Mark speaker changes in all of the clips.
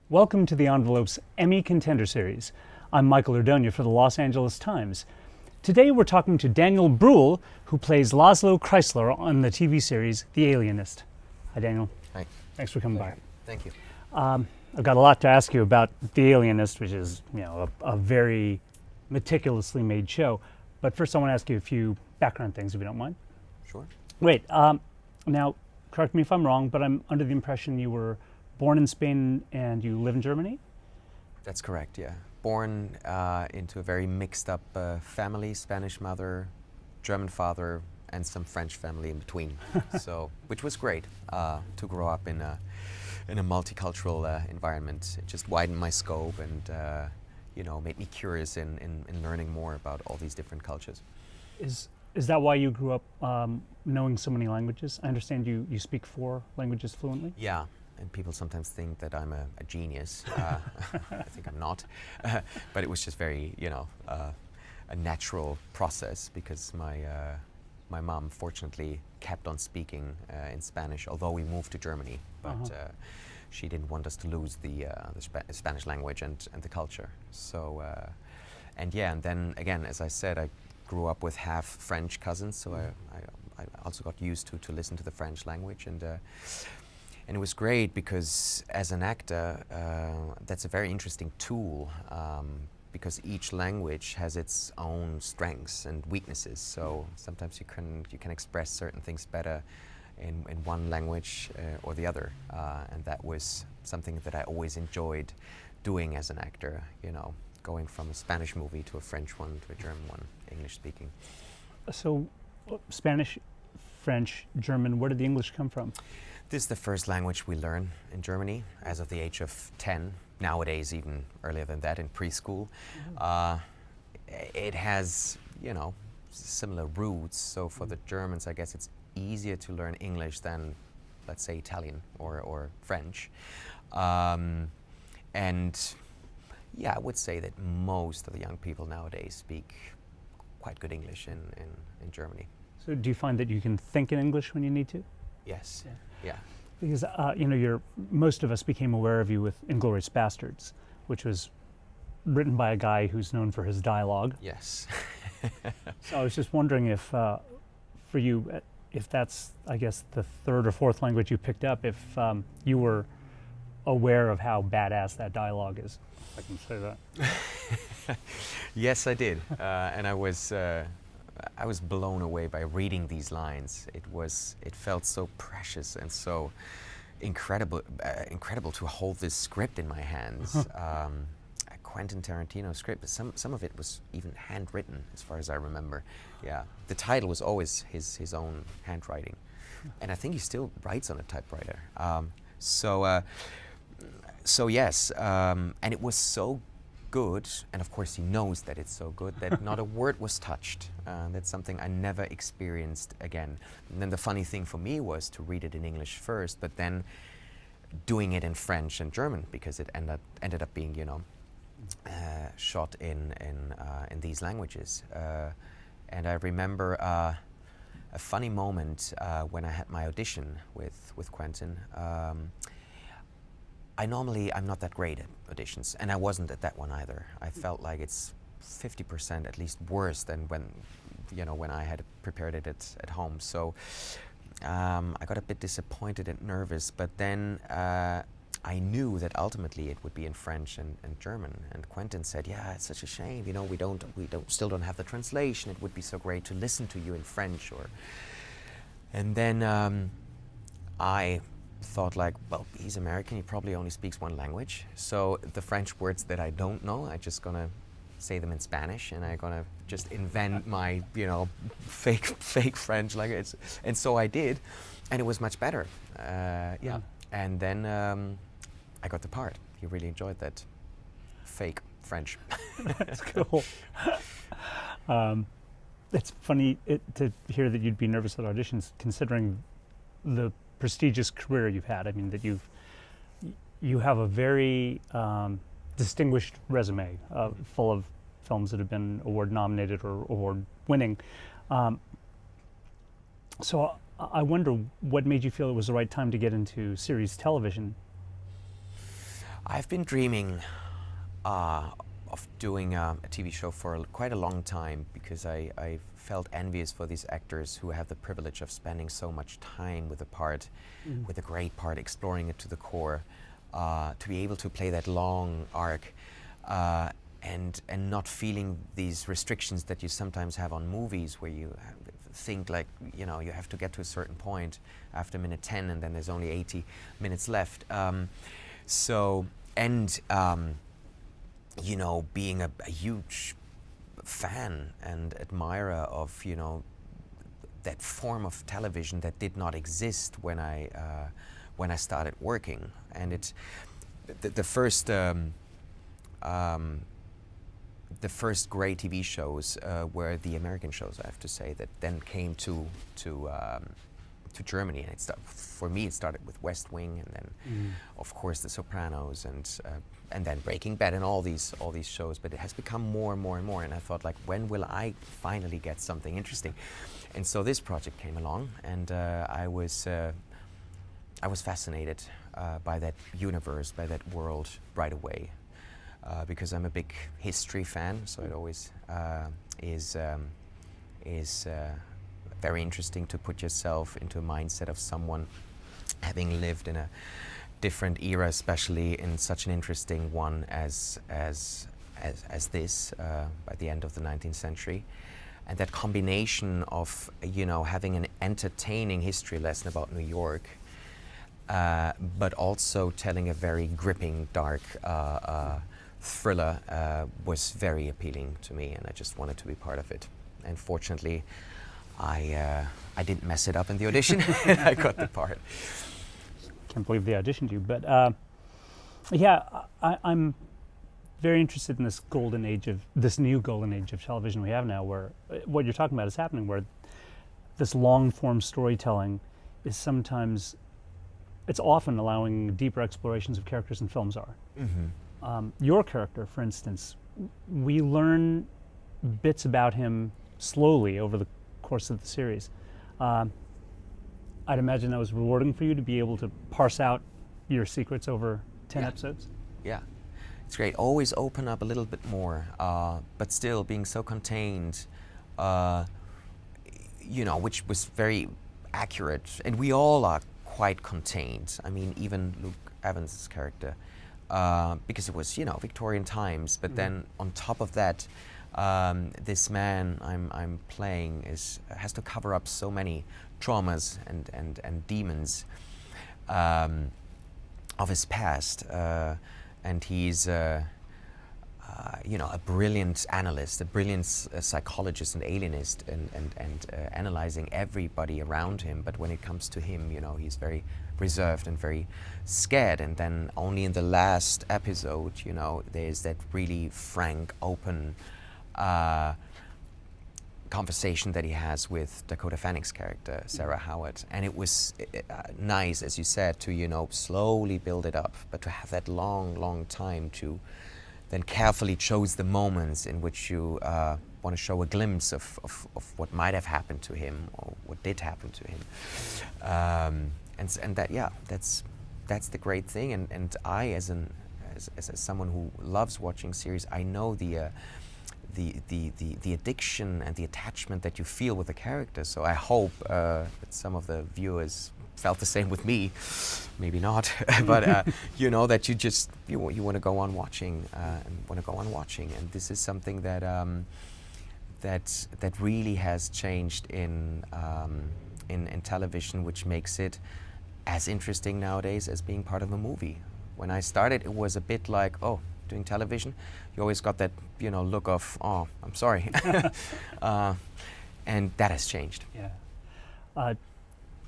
Speaker 1: Welcome to the Envelope's Emmy Contender Series. I'm Michael Ordonia for the Los Angeles Times. Today we're talking to Daniel Brühl, who plays Laszlo Kreizler on the TV series The Alienist. Hi, Daniel.
Speaker 2: Hi.
Speaker 1: Thanks for coming by.
Speaker 2: Thank you.
Speaker 1: I've got a lot to ask you about The Alienist, which is, a very meticulously made show. But first I want to ask you a few background things, if you don't mind.
Speaker 2: Sure.
Speaker 1: Wait, now, correct me if I'm wrong, but I'm under the impression you were born in Spain and you live in Germany?
Speaker 2: That's correct, yeah. Born into a very mixed up family, Spanish mother, German father, and some French family in between. So, which was great to grow up in a multicultural environment. It just widened my scope and made me curious in learning more about all these different cultures.
Speaker 1: Is that why you grew up knowing so many languages? I understand you speak 4 languages fluently?
Speaker 2: Yeah. And people sometimes think that I'm a genius. I think I'm not. But it was just very, a natural process because my mom fortunately kept on speaking in Spanish, although we moved to Germany. But she didn't want us to lose the Spanish language and the culture. So, and then again, as I said, I grew up with half French cousins, so I also got used to listen to the French language. And it was great because as an actor, that's a very interesting tool because each language has its own strengths and weaknesses. So sometimes you can express certain things better in one language or the other. And that was something that I always enjoyed doing as an actor, going from a Spanish movie to a French one to a German one, English speaking.
Speaker 1: So Spanish, French, German, where did the English come from?
Speaker 2: This is the first language we learn in Germany as of the age of 10. Nowadays, even earlier than that, in preschool. It has, similar roots. So for the Germans, I guess it's easier to learn English than, let's say, Italian or French. And yeah, I would say that most of the young people nowadays speak quite good English in Germany.
Speaker 1: So do you find that you can think in English when you need to?
Speaker 2: Yes. Yeah.
Speaker 1: Because most of us became aware of you with Inglourious Basterds, which was written by a guy who's known for his dialogue.
Speaker 2: Yes.
Speaker 1: So I was just wondering if, for you, if that's, I guess, the 3rd or 4th language you picked up, if you were aware of how badass that dialogue is, if I can say that.
Speaker 2: Yes, I did, and I was blown away by reading these lines. It felt so precious and so incredible to hold this script in my hands. A Quentin Tarantino script. Some of it was even handwritten, as far as I remember. Yeah, the title was always his own handwriting, and I think he still writes on a typewriter. So yes, and it was so good, and of course he knows that it's so good that not a word was touched. That's something I never experienced again. And then the funny thing for me was to read it in English first, but then doing it in French and German because it ended up being shot in these languages. And I remember a funny moment when I had my audition with Quentin. I'm not that great at auditions, and I wasn't at that one either. I felt like it's 50% at least worse than when I had prepared it at home. So I got a bit disappointed and nervous, but then I knew that ultimately it would be in French and German. And Quentin said, "Yeah, it's such a shame. We still don't have the translation. It would be so great to listen to you in French." And then I thought like, well, he's American, he probably only speaks one language. So the French words that I don't know, I'm just gonna say them in Spanish, and I'm gonna just invent my, fake French language. And so I did, and it was much better. Yeah. And then I got the part. He really enjoyed that fake French.
Speaker 1: That's cool. It's funny to hear that you'd be nervous at auditions, considering the prestigious career you've had. I mean, that you have a very distinguished resume full of films that have been award nominated or award winning. So I wonder what made you feel it was the right time to get into series television.
Speaker 2: I've been dreaming of doing a TV show for quite a long time, because I felt envious for these actors who have the privilege of spending so much time with a part, with a great part, exploring it to the core, to be able to play that long arc, and not feeling these restrictions that you sometimes have on movies, where you think like, you know, you have to get to a certain point after minute 10 and then there's only 80 minutes left. You know, being a huge fan and admirer of, you know, that form of television that did not exist when I started working, and it's the first great TV shows were the American shows, I have to say, that then came to Germany, and for me it started with West Wing, and then of course The Sopranos, and then Breaking Bad, and all these shows. But it has become more and more and more, and I thought, like, when will I finally get something interesting? And so this project came along, and I was fascinated by that universe, by that world right away, because I'm a big history fan, so it always is very interesting to put yourself into a mindset of someone having lived in a different era, especially in such an interesting one as this, by the end of the 19th century. And that combination of, you know, having an entertaining history lesson about New York, but also telling a very gripping, dark thriller, was very appealing to me, and I just wanted to be part of it. And fortunately, I didn't mess it up in the audition. I got the part.
Speaker 1: Can't believe they auditioned you, but yeah, I'm very interested in this new golden age of television we have now, where what you're talking about is happening, where this long-form storytelling is sometimes, it's often allowing deeper explorations of characters than films are. Your character, for instance, we learn bits about him slowly over the course of the series. I'd imagine that was rewarding for you to be able to parse out your secrets over 10 episodes.
Speaker 2: Yeah, it's great. Always open up a little bit more, but still being so contained, you know, which was very accurate. And we all are quite contained. I mean, even Luke Evans' character, because it was, you know, Victorian times. But then on top of that, this man I'm playing has to cover up so many traumas and demons of his past, and he's you know, a brilliant analyst, a brilliant psychologist and alienist, and analyzing everybody around him. But when it comes to him, you know, he's very reserved and very scared. And then only in the last episode, you know, there's that really frank, open conversation that he has with Dakota Fanning's character, Sarah Howard. And it was nice, as you said, to, you know, slowly build it up, but to have that long time to then carefully choose the moments in which you want to show a glimpse of what might have happened to him, or what did happen to him. And that, yeah, that's the great thing. And I, as someone who loves watching series, I know the addiction and the attachment that you feel with the character. So I hope that some of the viewers felt the same with me. Maybe not, but you know, that you want to go on watching, and this is something that that really has changed in television, which makes it as interesting nowadays as being part of a movie. When I started, it was a bit like, oh, doing television, you always got that, you know, look of, oh, I'm sorry. And that has changed.
Speaker 1: Yeah.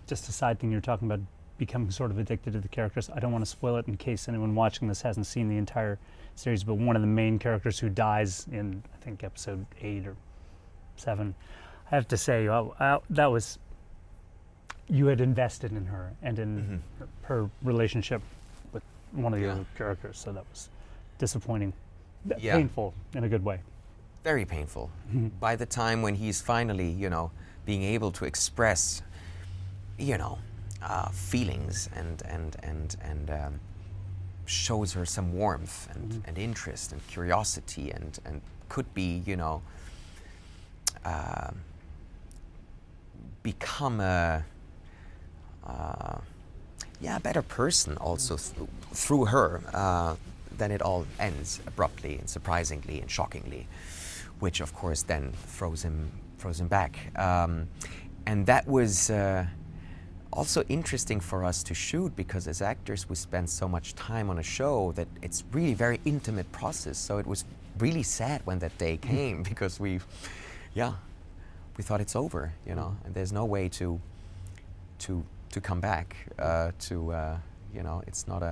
Speaker 1: Just a side thing, you're talking about becoming sort of addicted to the characters. I don't want to spoil it in case anyone watching this hasn't seen the entire series, but one of the main characters who dies in, I think, episode 8 or 7, I have to say, that was, you had invested in her and in her relationship with one of the other characters, so that was disappointing. Painful in a good way.
Speaker 2: Very painful. By the time when he's finally, you know, being able to express, you know, feelings and shows her some warmth and interest and curiosity and could be, you know, become a better person also through her. Then it all ends abruptly and surprisingly and shockingly, which of course then throws him back. And that was also interesting for us to shoot, because as actors we spend so much time on a show that it's really very intimate process. So it was really sad when that day came, because we thought it's over, you know, and there's no way to come back you know, it's not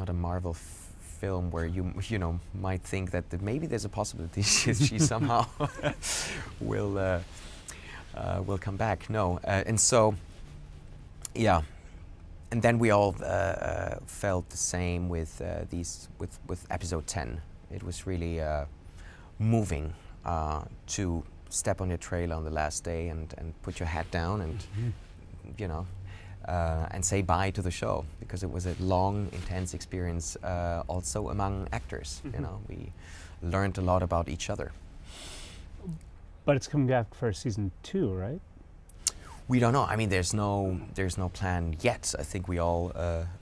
Speaker 2: a Marvel film where you know might think that maybe there's a possibility she somehow will come back. No, and so and then we all felt the same with with episode 10. It was really moving to step on your trailer on the last day and put your hat down and you know and say bye to the show, because it was a long, intense experience also among actors. You know, we learned a lot about each other.
Speaker 1: But it's coming back for season 2, right?
Speaker 2: We don't know. I mean, there's no plan yet. I think we all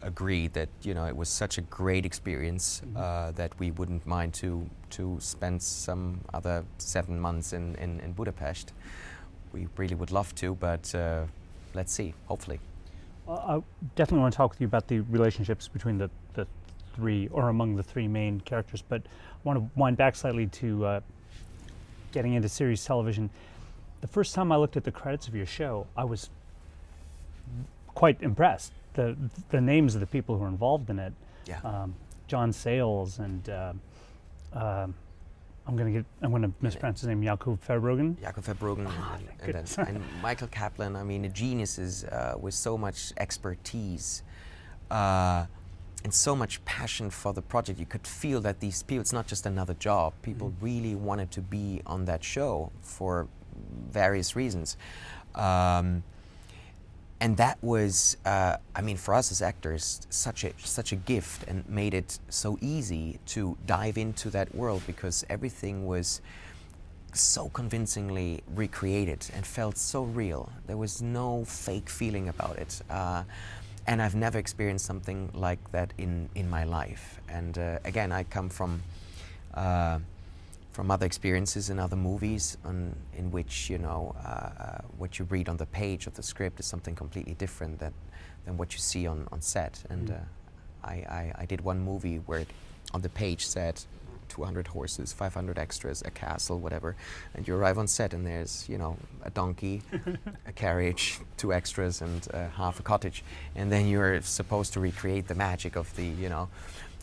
Speaker 2: agreed that, you know, it was such a great experience that we wouldn't mind to spend some other 7 months in Budapest. We really would love to, but let's see, hopefully.
Speaker 1: I definitely want to talk with you about the relationships between the three, or among the 3 main characters, but I want to wind back slightly to getting into series television. The first time I looked at the credits of your show, I was quite impressed. The names of the people who are involved in it.
Speaker 2: Yeah.
Speaker 1: John Sayles and I'm going to mispronounce his name, Jakob Verbruggen.
Speaker 2: Jakob Verbruggen and Michael Kaplan. I mean, geniuses with so much expertise and so much passion for the project. You could feel that these people, it's not just another job. People really wanted to be on that show for various reasons. And that was, I mean, for us as actors, such a gift, and made it so easy to dive into that world, because everything was so convincingly recreated and felt so real. There was no fake feeling about it. And I've never experienced something like that in my life. And again, I come from other experiences in other movies in which, you know, what you read on the page of the script is something completely different than what you see on set. And I did one movie where on the page said 200 horses, 500 extras, a castle, whatever, and you arrive on set and there's, you know, a donkey, a carriage, 2 extras, and half a cottage, and then you're supposed to recreate the magic of the, you know,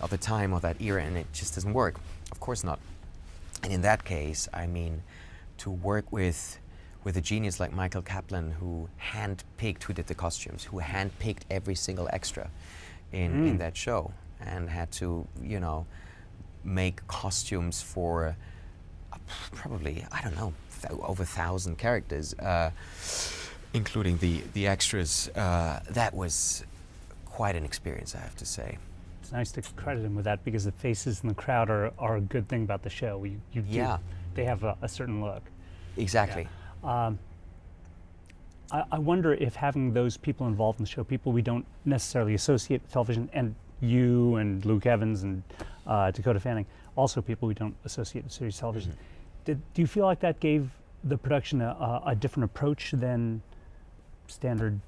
Speaker 2: of the time of that era, and it just doesn't work. Of course not. And in that case, I mean, to work with a genius like Michael Kaplan, who did the costumes, who handpicked every single extra in that show, and had to, you know, make costumes for probably, I don't know, over 1,000 characters, including the extras. That was quite an experience, I have to say.
Speaker 1: It's nice to credit him with that, because the faces in the crowd are a good thing about the show. They have a certain look.
Speaker 2: Exactly.
Speaker 1: Yeah. I wonder if having those people involved in the show, people we don't necessarily associate with television, and you and Luke Evans and Dakota Fanning, also people we don't associate with series television. Do you feel like that gave the production a different approach than standard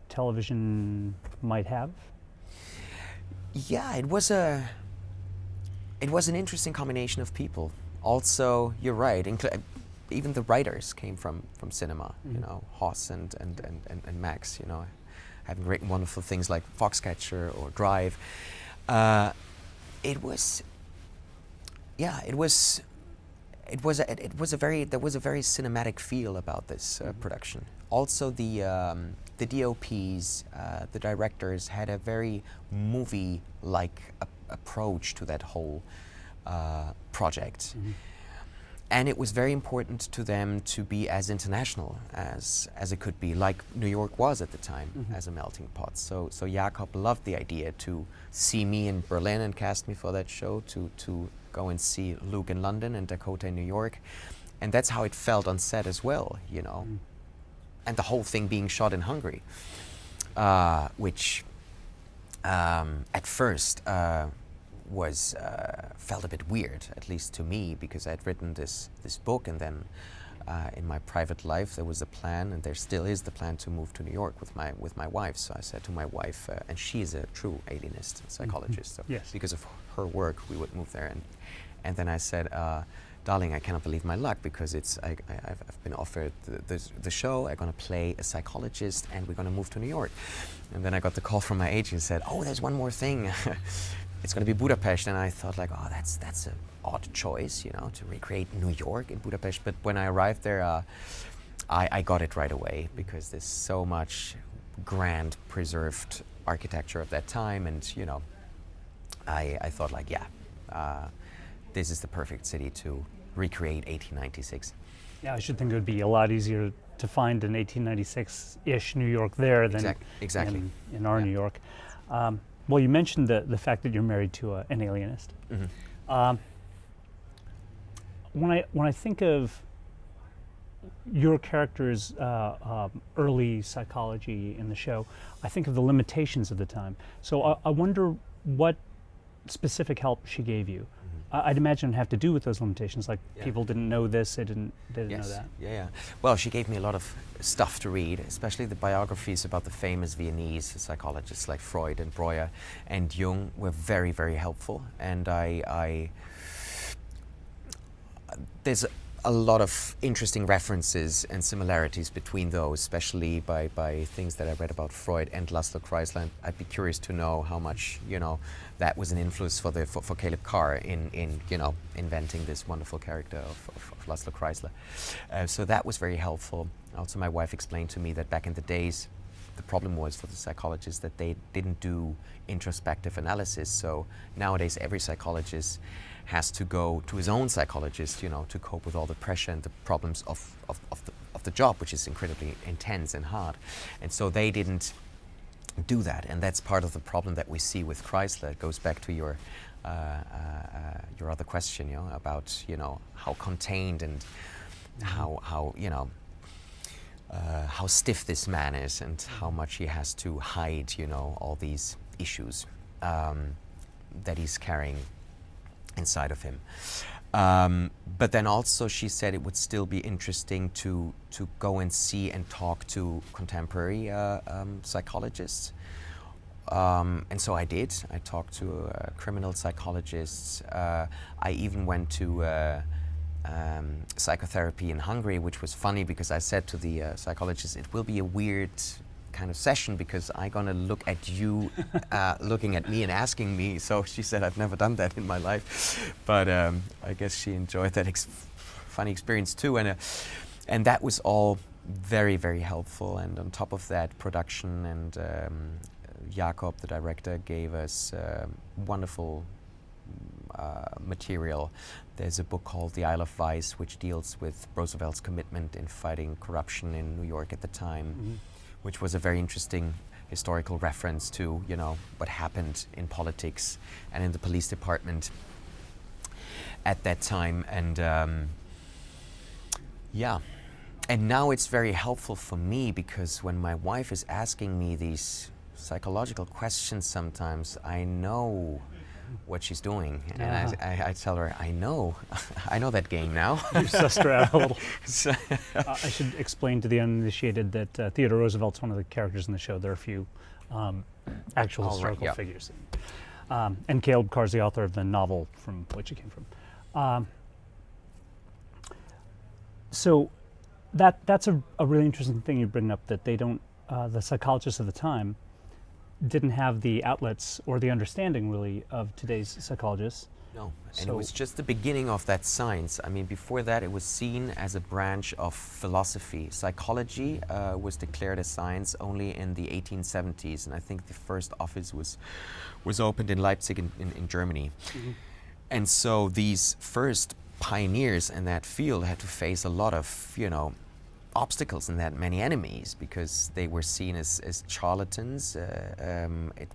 Speaker 1: television might have?
Speaker 2: Yeah, it was an interesting combination of people. Also, you're right, even the writers came from cinema, you know, Hoss and Max, you know, having written wonderful things like Foxcatcher or Drive. There was a very cinematic feel about this production. Also, the DOPs, the directors had a very movie-like approach to that whole project. and it was very important to them to be as international as it could be, like New York was at the time, as a melting pot. So Jakob loved the idea to see me in Berlin and cast me for that show, to go and see Luke in London and Dakota in New York. And that's how it felt on set as well, you know. And the whole thing being shot in Hungary, which at first was felt a bit weird, at least to me, because I'd written this book, and then in my private life there was a plan, and there still is the plan, to move to New York with my wife. So I said to my wife, and she is a true alienist psychologist, so
Speaker 1: Yes.
Speaker 2: because of her work we would move there, and then I said, darling, I cannot believe my luck, because I've been offered the show. I'm going to play a psychologist, and we're going to move to New York. And then I got the call from my agent and said, oh, there's one more thing. It's going to be Budapest. And I thought, like, oh, that's an odd choice, you know, to recreate New York in Budapest. But when I arrived there, I got it right away, because there's so much grand preserved architecture of that time. And, you know, I thought, like, yeah, this is the perfect city to recreate 1896.
Speaker 1: Yeah, I should think it would be a lot easier to find an 1896-ish New York there than
Speaker 2: exactly.
Speaker 1: in our New York. Well, you mentioned the fact that you're married to an alienist. When I think of your character's early psychology in the show, I think of the limitations of the time. So I wonder what specific help she gave you. I'd imagine it'd have to do with those limitations, like people didn't know this, they didn't know that.
Speaker 2: Yeah. Well, she gave me a lot of stuff to read, especially the biographies about the famous Viennese psychologists like Freud and Breuer and Jung were very, very helpful. And there's a lot of interesting references and similarities between those, especially by things that I read about Freud and Laszlo Kreizler. And I'd be curious to know how much, you know, that was an influence for Caleb Carr in you know, inventing this wonderful character of Laszlo Kreizler. So that was very helpful. Also, my wife explained to me that back in the days, the problem was for the psychologists that they didn't do introspective analysis. So nowadays, every psychologist has to go to his own psychologist, you know, to cope with all the pressure and the problems of the job, which is incredibly intense and hard. And so they didn't do that, and that's part of the problem that we see with Kreizler. It goes back to your other question, you know, about, you know, how contained and how you know, how stiff this man is, and how much he has to hide, you know, all these issues that he's carrying inside of him. But then also she said it would still be interesting to go and see and talk to contemporary psychologists. And so I did. I talked to criminal psychologists. I even went to psychotherapy in Hungary, which was funny because I said to the psychologist, it will be a weird kind of session because I'm going to look at you looking at me and asking me. So she said, I've never done that in my life. But I guess she enjoyed that funny experience too. And that was all very, very helpful. And on top of that, production and Jakob, the director, gave us wonderful material. There's a book called The Isle of Vice, which deals with Roosevelt's commitment in fighting corruption in New York at the time, which was a very interesting historical reference to, you know, what happened in politics and in the police department at that time. And yeah, and now it's very helpful for me because when my wife is asking me these psychological questions sometimes, I know what she's doing, and I tell her, I know that game now.
Speaker 1: You sussed her out a little. I should explain to the uninitiated that Theodore Roosevelt's one of the characters in the show. There are a few actual historical figures. And Caleb Carr's the author of the novel from which it came from. So that's a really interesting thing you bring up, that they don't, the psychologists of the time didn't have the outlets or the understanding really of today's psychologists.
Speaker 2: No, and it was just the beginning of that science. I mean, before that it was seen as a branch of philosophy. Psychology was declared a science only in the 1870s, and I think the first office was opened in Leipzig in Germany. And so these first pioneers in that field had to face a lot of, obstacles and that many enemies, because they were seen as charlatans. It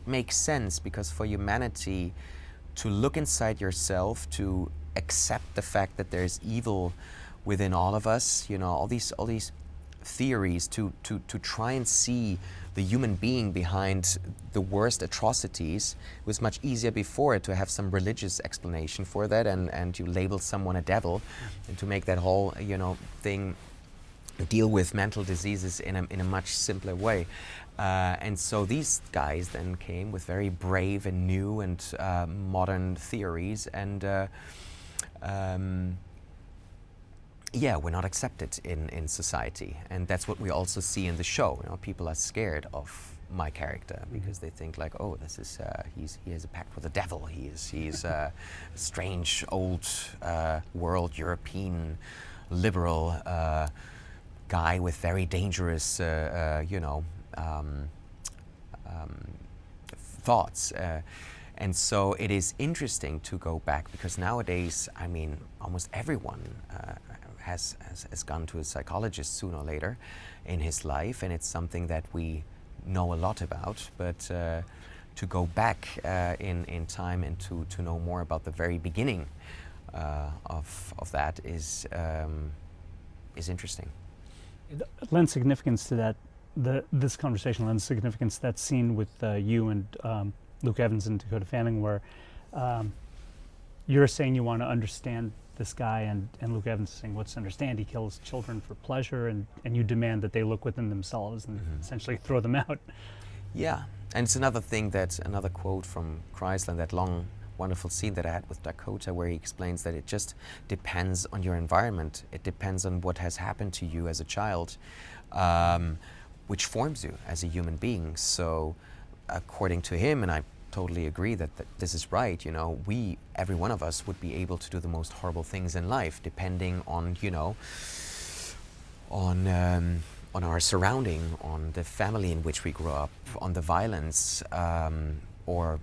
Speaker 2: makes sense, because for humanity to look inside yourself, to accept the fact that there's evil within all of us, all these theories, to try and see the human being behind the worst atrocities. It was much easier before to have some religious explanation for that, and you label someone a devil, and to make that whole thing deal with mental diseases in a much simpler way. And so these guys then came with very brave and new and modern theories, and we're not accepted in society, and that's what we also see in the show. People are scared of my character because they think like, oh, this is he has a pact with the devil. He's a strange old world European liberal guy with very dangerous thoughts. And so it is interesting to go back, because nowadays, almost everyone has gone to a psychologist sooner or later in his life, and it's something that we know a lot about. But to go back in time and to know more about the very beginning of that is interesting.
Speaker 1: It lends significance to that. This conversation lends significance to that scene with you and Luke Evans and Dakota Fanning, where you're saying you want to understand this guy, and Luke Evans is saying, what's to understand? He kills children for pleasure, and you demand that they look within themselves and essentially throw them out.
Speaker 2: Yeah, and it's another quote from Kreizler, that long, wonderful scene that I had with Dakota, where he explains that it just depends on your environment. It depends on what has happened to you as a child, which forms you as a human being. So according to him, and I totally agree that this is right, every one of us would be able to do the most horrible things in life, depending on, on our surrounding, on the family in which we grew up, on the violence, or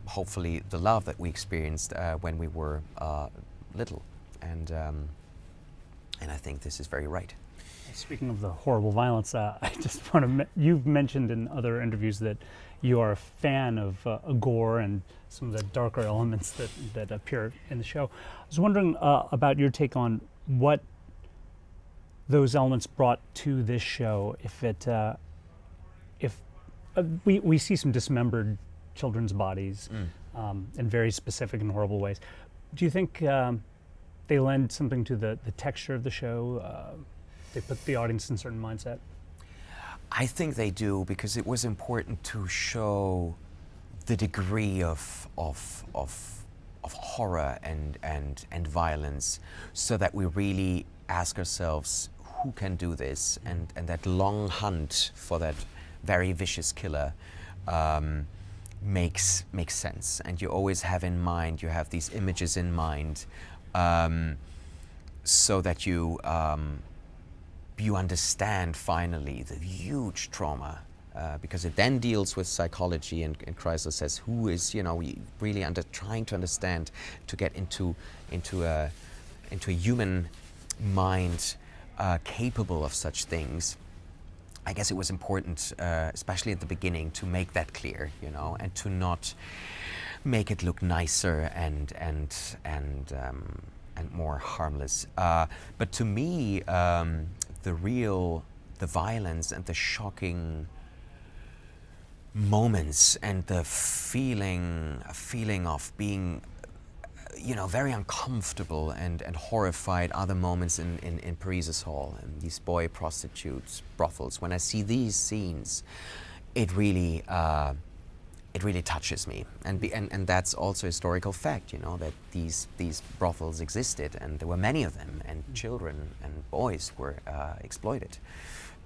Speaker 2: hopefully the love that we experienced when we were little. And I think this is very right.
Speaker 1: Speaking of the horrible violence, I just want to you've mentioned in other interviews that you are a fan of gore and some of the darker elements that appear in the show. I was wondering about your take on what those elements brought to this show. If we see some dismembered children's bodies in very specific and horrible ways, do you think they lend something to the texture of the show? They put the audience in a certain mindset?
Speaker 2: I think they do, because it was important to show the degree of horror and violence, so that we really ask ourselves, who can do this? And that long hunt for that very vicious killer makes sense. And you always have in mind, you have these images in mind, so that you understand finally the huge trauma, because it then deals with psychology, and Kreizler says, who is really trying to understand, to get into a human mind capable of such things. I guess it was important, especially at the beginning, to make that clear, and to not make it look nicer and more harmless. But to me, the violence and the shocking moments, and the feeling of being, very uncomfortable and horrified, are the moments in Parises Hall and these boy prostitutes, brothels. When I see these scenes, it really touches me, and that's also a historical fact, that these brothels existed, and there were many of them, and children and boys were exploited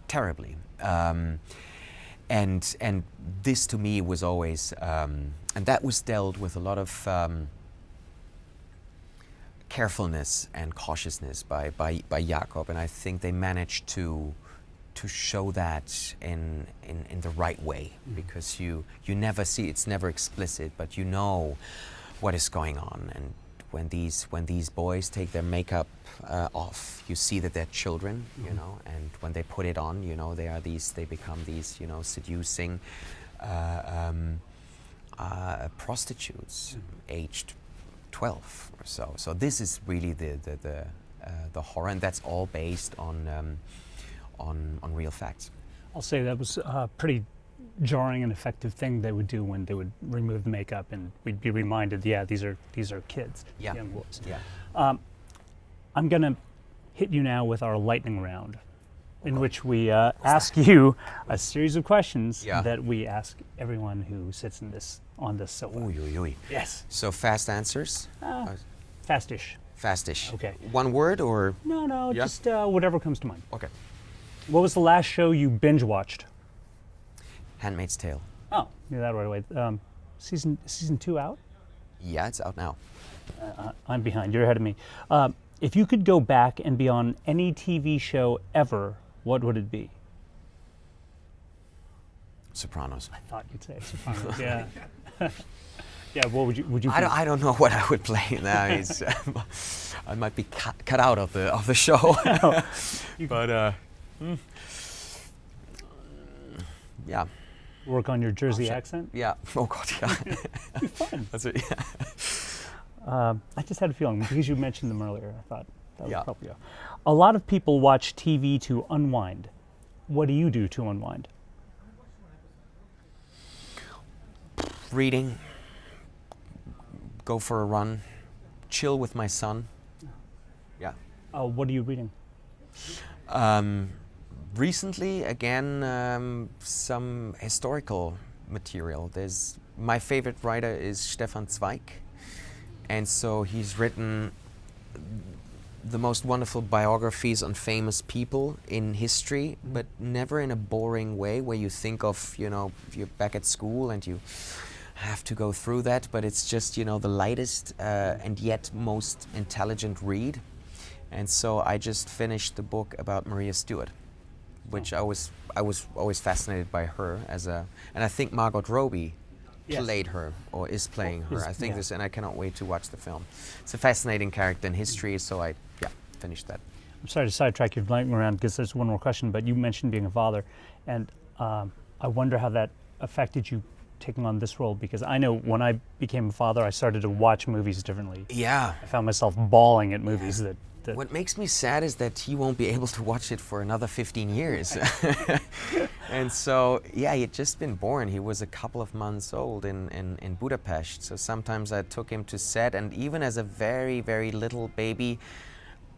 Speaker 2: terribly, and this to me was always, and that was dealt with a lot of carefulness and cautiousness by Jakob, and I think they managed to show that in the right way, because you never see, it's never explicit, but you know what is going on, and when these boys take their makeup off, you see that they're children, you know, and when they put it on, you know, they become these, you know, seducing prostitutes, aged 12 or so. So this is really the horror, and that's all based on real facts.
Speaker 1: I'll say that was a pretty jarring and effective thing they would do when they would remove the makeup, and we'd be reminded, yeah, these are kids, young boys.
Speaker 2: Yeah.
Speaker 1: I'm going to hit you now with our lightning round, in which we ask you a series of questions that we ask everyone who sits on this sofa.
Speaker 2: Oy, oy, oy.
Speaker 1: Yes.
Speaker 2: So fast answers?
Speaker 1: Fastish.
Speaker 2: Fastish.
Speaker 1: Okay.
Speaker 2: One word or?
Speaker 1: No, just whatever comes to mind.
Speaker 2: Okay.
Speaker 1: What was the last show you binge watched?
Speaker 2: Handmaid's Tale.
Speaker 1: Oh, knew that right away. Season 2 out?
Speaker 2: Yeah, it's out now.
Speaker 1: I'm behind. You're ahead of me. If you could go back and be on any TV show ever, what would it be?
Speaker 2: Sopranos.
Speaker 1: I thought you'd say Sopranos. Yeah. Yeah. What would you?
Speaker 2: I don't know what I would play now. I might be cut out of the show. But yeah.
Speaker 1: Work on your Jersey accent?
Speaker 2: Yeah. Oh God, yeah.
Speaker 1: It'd be fun.
Speaker 2: That's it. Yeah.
Speaker 1: I just had a feeling because you mentioned them earlier. I thought that would probably go. A lot of people watch TV to unwind. What do you do to unwind?
Speaker 2: Reading. Go for a run. Chill with my son. Yeah.
Speaker 1: What are you reading?
Speaker 2: Recently, again, some historical material. My favorite writer is Stefan Zweig, and so he's written the most wonderful biographies on famous people in history, but never in a boring way where you think of, you know, you're back at school and you have to go through that, but it's just, you know, the lightest and yet most intelligent read. And so I just finished the book about Maria Stuart, which I was always fascinated by her and I think Margot Robbie played her or is playing her. I think this, and I cannot wait to watch the film. It's a fascinating character in history, so I finished that.
Speaker 1: I'm sorry to sidetrack your lightning around because there's one more question, but you mentioned being a father, and I wonder how that affected you taking on this role, because I know when I became a father, I started to watch movies differently.
Speaker 2: Yeah.
Speaker 1: I found myself bawling at movies that
Speaker 2: what makes me sad is that he won't be able to watch it for another 15 years. And so, yeah, he'd just been born. He was a couple of months old in Budapest. So sometimes I took him to set, and even as a very, very little baby,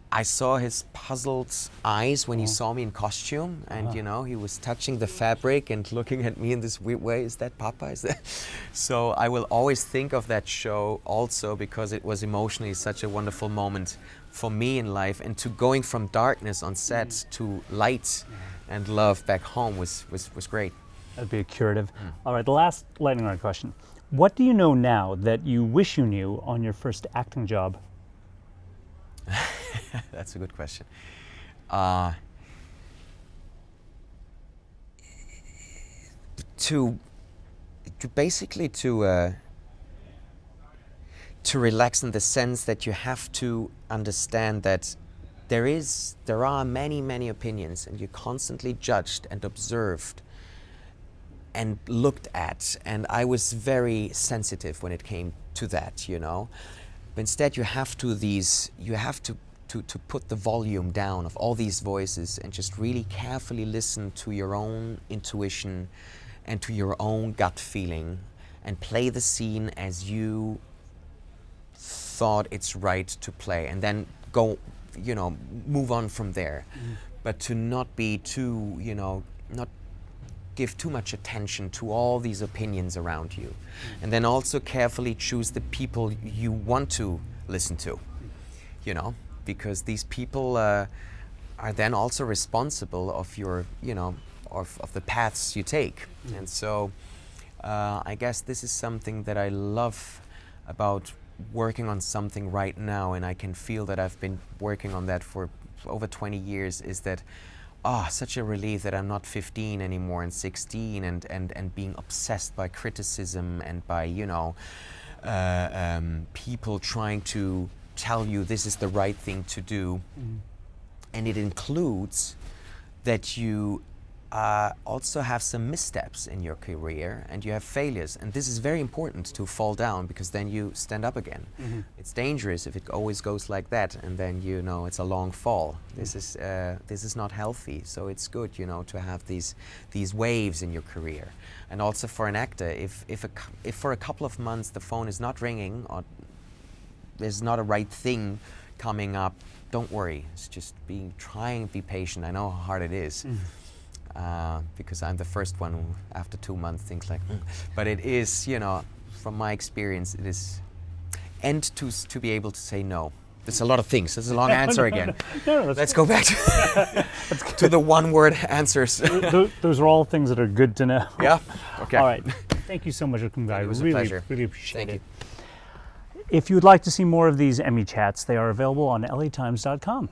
Speaker 2: I saw his puzzled eyes when he saw me in costume, and you know, he was touching the fabric and looking at me in this weird way. Is that Papa? Is that? So I will always think of that show also because it was emotionally such a wonderful moment for me in life, and to going from darkness on set to light and love back home was great.
Speaker 1: That'd be a curative. All right, the last lightning round question. What do you know now that you wish you knew on your first acting job?
Speaker 2: That's a good question. To relax in the sense that you have to understand that there are many opinions, and you're constantly judged and observed and looked at, and I was very sensitive when it came to that, you know. But instead you have to put the volume down of all these voices and just really carefully listen to your own intuition and to your own gut feeling, and play the scene as you thought it's right to play, and then go, you know, move on from there. But to not be too, you know, not give too much attention to all these opinions around you. And then also carefully choose the people you want to listen to, you know, because these people are then also responsible of your, you know, of the paths you take. And so I guess this is something that I love about working on something right now, and I can feel that I've been working on that for over 20 years, is that such a relief that I'm not 15 anymore and 16 and being obsessed by criticism and by, you know, people trying to tell you this is the right thing to do. And it includes that you also have some missteps in your career and you have failures. And this is very important, to fall down, because then you stand up again. It's dangerous if it always goes like that, and then you know it's a long fall. This is not healthy. So it's good, you know, to have these waves in your career. And also for an actor, if for a couple of months the phone is not ringing or there's not a right thing coming up, don't worry. It's just trying to be patient. I know how hard it is. Because I'm the first one who, after 2 months, thinks like, but it is, you know, from my experience, it is, and to be able to say no. There's a lot of things. There's a long answer again.
Speaker 1: No,
Speaker 2: Let's go back to the one-word answers.
Speaker 1: Those are all things that are good to know.
Speaker 2: Yeah. Okay.
Speaker 1: All right. Thank you so much for coming by.
Speaker 2: It was a
Speaker 1: really,
Speaker 2: pleasure.
Speaker 1: really appreciate
Speaker 2: Thank
Speaker 1: it. If you would like to see more of these Emmy chats, they are available on latimes.com.